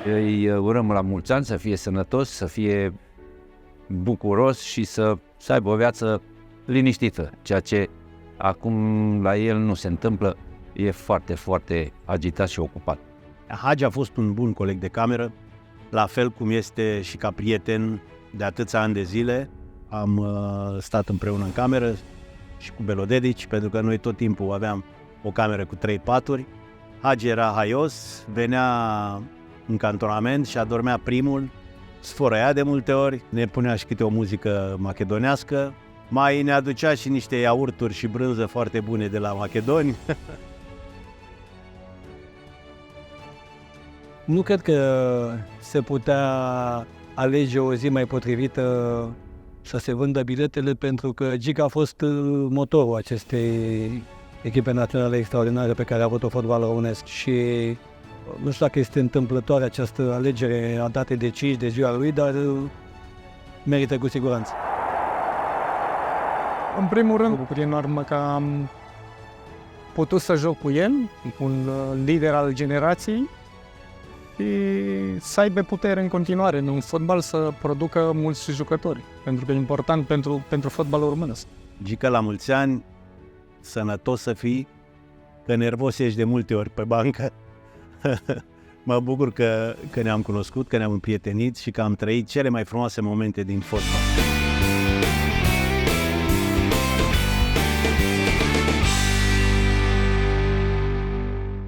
Îi urăm la mulți ani, să fie sănătos, să fie bucuros și să aibă o viață liniștită, ceea ce acum la el nu se întâmplă, e foarte, foarte agitat și ocupat. Hagi a fost un bun coleg de cameră, la fel cum este și ca prieten de atâția ani de zile. Am stat împreună în cameră și cu Belodedici, pentru că noi tot timpul aveam o cameră cu 3 paturi. Hagi era haios, venea în cantonament și adormea primul, sfărăia de multe ori, ne punea și câte o muzică macedonească, mai ne aducea și niște iaurturi și brânză foarte bune de la macedoni. Nu cred că se putea alege o zi mai potrivită să se vândă biletele, pentru că Gica a fost motorul acestei echipe naționale extraordinare pe care a avut-o fotbalul românesc și nu știu dacă este întâmplătoare această alegere a datei de 5 de ziua lui, dar merită cu siguranță. În primul rând, bucurie enormă că am putut să joc cu el, un lider al generației, și să aibă putere în continuare în fotbal, să producă mulți jucători, pentru că e important pentru fotbalul românesc. Gica, la mulți ani, sănătos să fii, că nervos ești de multe ori pe bancă. Mă bucur că ne-am cunoscut, că ne-am împrietenit și că am trăit cele mai frumoase momente din fotbal.